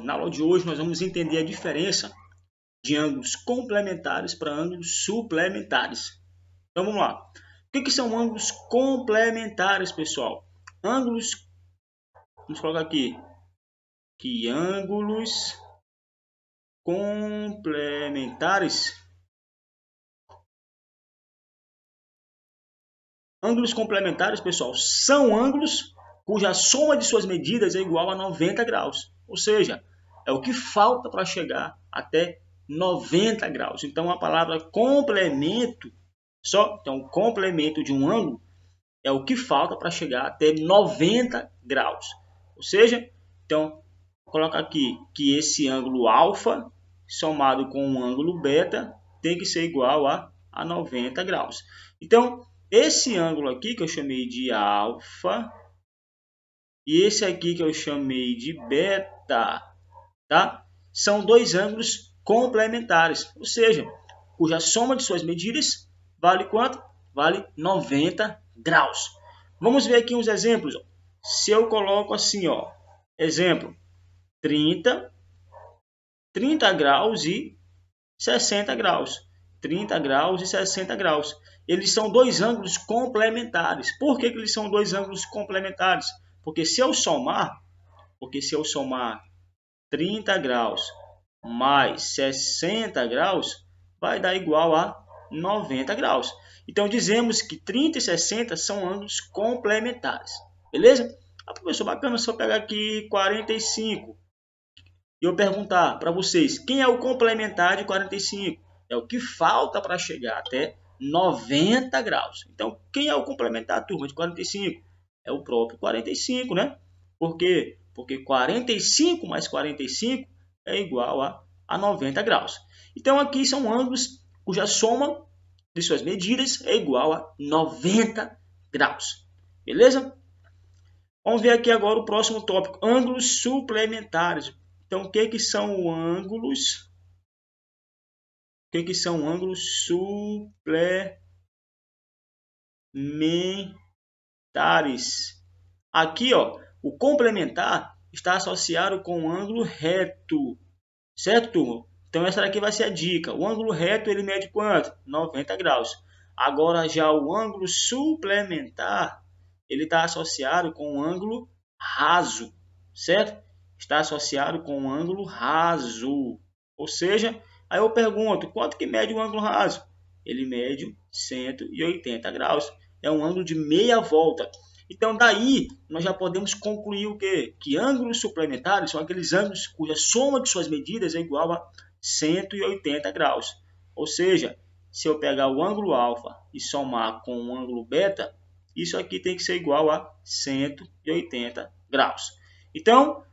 na aula de hoje nós vamos entender a diferença de ângulos complementares para ângulos suplementares. Então vamos lá. O que são ângulos complementares, pessoal? Ângulos, vamos colocar aqui, que ângulos complementares. Ângulos complementares, pessoal, são ângulos cuja soma de suas medidas é igual a 90 graus. Ou seja, é o que falta para chegar até 90 graus. Então, a palavra complemento, então, o complemento de um ângulo é o que falta para chegar até 90 graus. Ou seja, então, vou colocar aqui que esse ângulo alfa somado com um ângulo beta tem que ser igual a 90 graus. Então, esse ângulo aqui que eu chamei de alfa e esse aqui que eu chamei de beta, tá? São dois ângulos complementares, ou seja, cuja soma de suas medidas vale quanto? Vale 90 graus. Vamos ver aqui uns exemplos. Se eu coloco assim, ó, exemplo, 30 graus e 60 graus. 30 graus e 60 graus. Eles são dois ângulos complementares. Por que eles são dois ângulos complementares? Porque se eu somar 30 graus mais 60 graus, vai dar igual a 90 graus. Então, dizemos que 30 e 60 são ângulos complementares. Beleza? Professor, bacana, se eu pegar aqui 45 e eu perguntar para vocês, quem é o complementar de 45? É o que falta para chegar até 90 graus. Então, quem é o complementar, turma, de 45? É o próprio 45, né? Por quê? Porque 45 mais 45 é igual a 90 graus. Então, aqui são ângulos cuja soma de suas medidas é igual a 90 graus. Beleza? Vamos ver aqui agora o próximo tópico, ângulos suplementares. Então, o que são ângulos? O que são ângulos suplementares? Aqui, ó, o complementar está associado com o ângulo reto, certo, turma? Então, essa daqui vai ser a dica. O ângulo reto, ele mede quanto? 90 graus. Agora, já o ângulo suplementar, ele está associado com o ângulo raso, certo? Está associado com o ângulo raso. Ou seja, aí eu pergunto, quanto que mede o ângulo raso? Ele mede 180 graus. É um ângulo de meia volta. Então, daí, nós já podemos concluir o quê? Que ângulos suplementares são aqueles ângulos cuja soma de suas medidas é igual a 180 graus. Ou seja, se eu pegar o ângulo alfa e somar com o ângulo beta, isso aqui tem que ser igual a 180 graus. Então,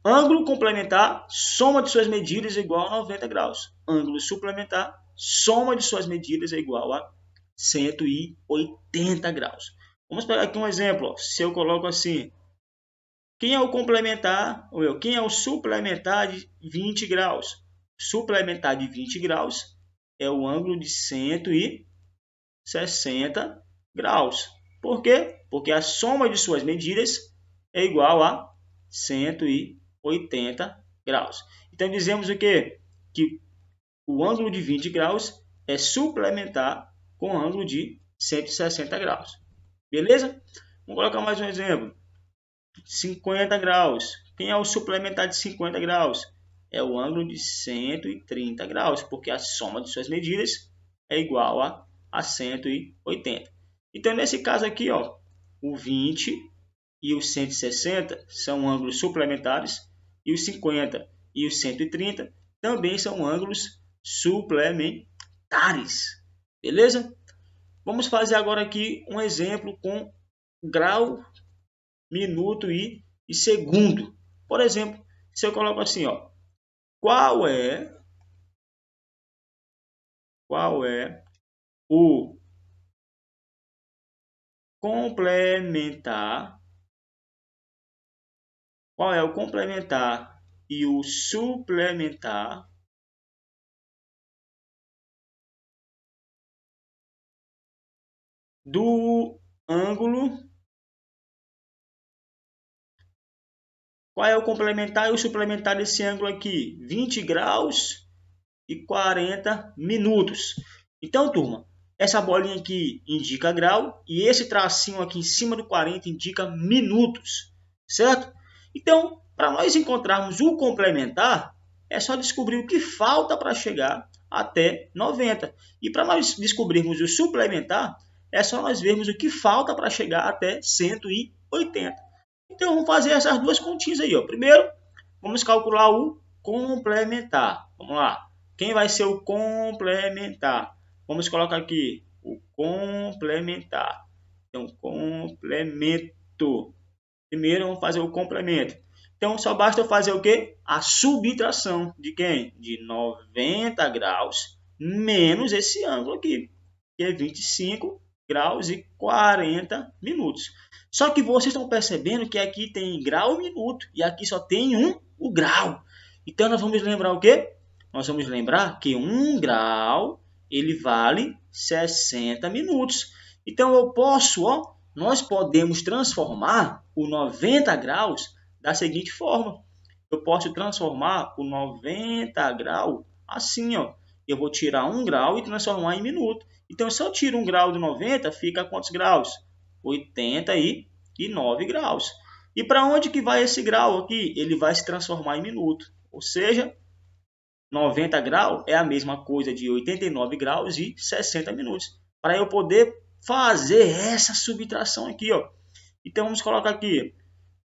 ângulo complementar, soma de suas medidas é igual a 90 graus. Ângulo suplementar, soma de suas medidas é igual a 180 graus. Vamos pegar aqui um exemplo. Ó. Se eu coloco assim, quem é o complementar, ou quem é o suplementar de 20 graus? Suplementar de 20 graus é o ângulo de 160 graus. Por quê? Porque a soma de suas medidas é igual a 180 graus. Então, dizemos o quê? Que o ângulo de 20 graus é suplementar com o ângulo de 160 graus. Beleza? Vamos colocar mais um exemplo. 50 graus. Quem é o suplementar de 50 graus? É o ângulo de 130 graus, porque a soma de suas medidas é igual a 180. Então, nesse caso aqui, ó, o 20 e o 160 são ângulos suplementares e os 50 e os 130 também são ângulos suplementares. Beleza? Vamos fazer agora aqui um exemplo com grau, minuto e segundo. Por exemplo, se eu coloco assim, ó, qual é o complementar? Qual é o complementar e o suplementar do ângulo Qual é o complementar e o suplementar desse ângulo aqui? 20 graus e 40 minutos. Então, turma, essa bolinha aqui indica grau e esse tracinho aqui em cima do 40 indica minutos, certo? Então, para nós encontrarmos o complementar, é só descobrir o que falta para chegar até 90. E para nós descobrirmos o suplementar, é só nós vermos o que falta para chegar até 180. Então, vamos fazer essas duas continhas aí. Primeiro, vamos calcular o complementar. Vamos lá. Quem vai ser o complementar? Vamos colocar aqui o complementar. Então, complemento. Primeiro, vamos fazer o complemento. Então, só basta eu fazer o quê? A subtração de quem? De 90 graus menos esse ângulo aqui, que é 25 graus e 40 minutos. Só que vocês estão percebendo que aqui tem grau e minuto e aqui só tem o grau. Então, nós vamos lembrar o quê? Nós vamos lembrar que 1 grau ele vale 60 minutos. Então, nós podemos transformar o 90 graus da seguinte forma. Eu posso transformar o 90 graus assim, ó. Eu vou tirar 1 grau e transformar em minuto. Então, se eu tiro 1 grau de 90, fica quantos graus? 89 graus. E para onde que vai esse grau aqui? Ele vai se transformar em minuto. Ou seja, 90 graus é a mesma coisa de 89 graus e 60 minutos. Para eu poder fazer essa subtração aqui, ó. Então, vamos colocar aqui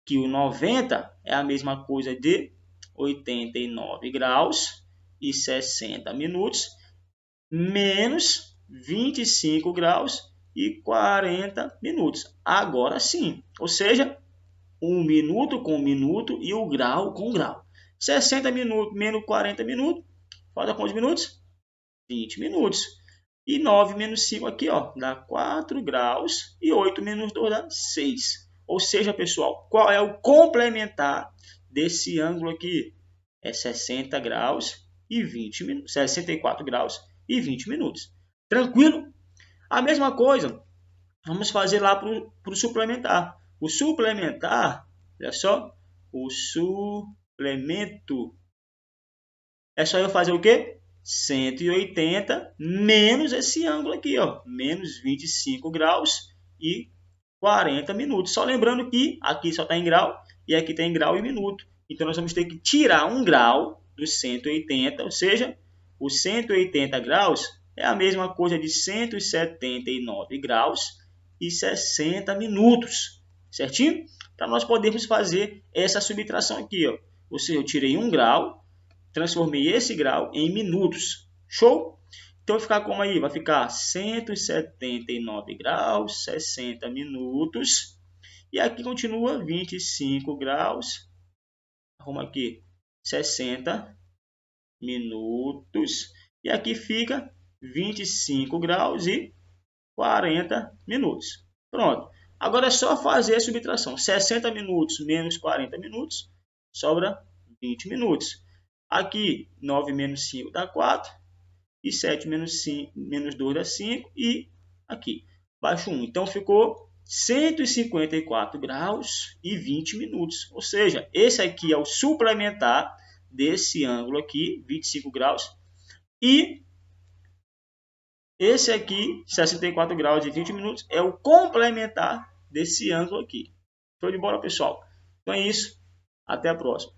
que o 90 é a mesma coisa de 89 graus e 60 minutos menos 25 graus e 40 minutos. Agora sim, ou seja, 1 minuto com minuto e o grau com grau. 60 minutos menos 40 minutos, falta quantos minutos? 20 minutos. E 9 menos 5 aqui, ó, dá 4 graus e 8 menos 2 dá 6. Ou seja, pessoal, qual é o complementar desse ângulo aqui? É 60 graus e 20 minutos, 64 graus e 20 minutos. Tranquilo? A mesma coisa, vamos fazer lá para o suplementar. O suplementar, olha só, o suplemento, é só eu fazer o quê? 180 menos esse ângulo aqui, ó, menos 25 graus e 40 minutos. Só lembrando que aqui só está em grau e aqui está em grau e minuto. Então, nós vamos ter que tirar 1 grau dos 180, ou seja, os 180 graus é a mesma coisa de 179 graus e 60 minutos, certinho? Para nós podermos fazer essa subtração aqui, ó. Ou seja, eu tirei 1 grau, transformei esse grau em minutos. Show? Então, vai ficar como aí? Vai ficar 179 graus, 60 minutos. E aqui continua 25 graus. Arruma aqui 60 minutos. E aqui fica 25 graus e 40 minutos. Pronto. Agora é só fazer a subtração. 60 minutos menos 40 minutos, sobra 20 minutos. Aqui, 9 menos 5 dá 4. E 7 menos 2 dá 5. E aqui, baixo 1. Então, ficou 154 graus e 20 minutos. Ou seja, esse aqui é o suplementar desse ângulo aqui, 25 graus. E esse aqui, 64 graus e 20 minutos, é o complementar desse ângulo aqui. Show de bola, pessoal? Então é isso. Até a próxima.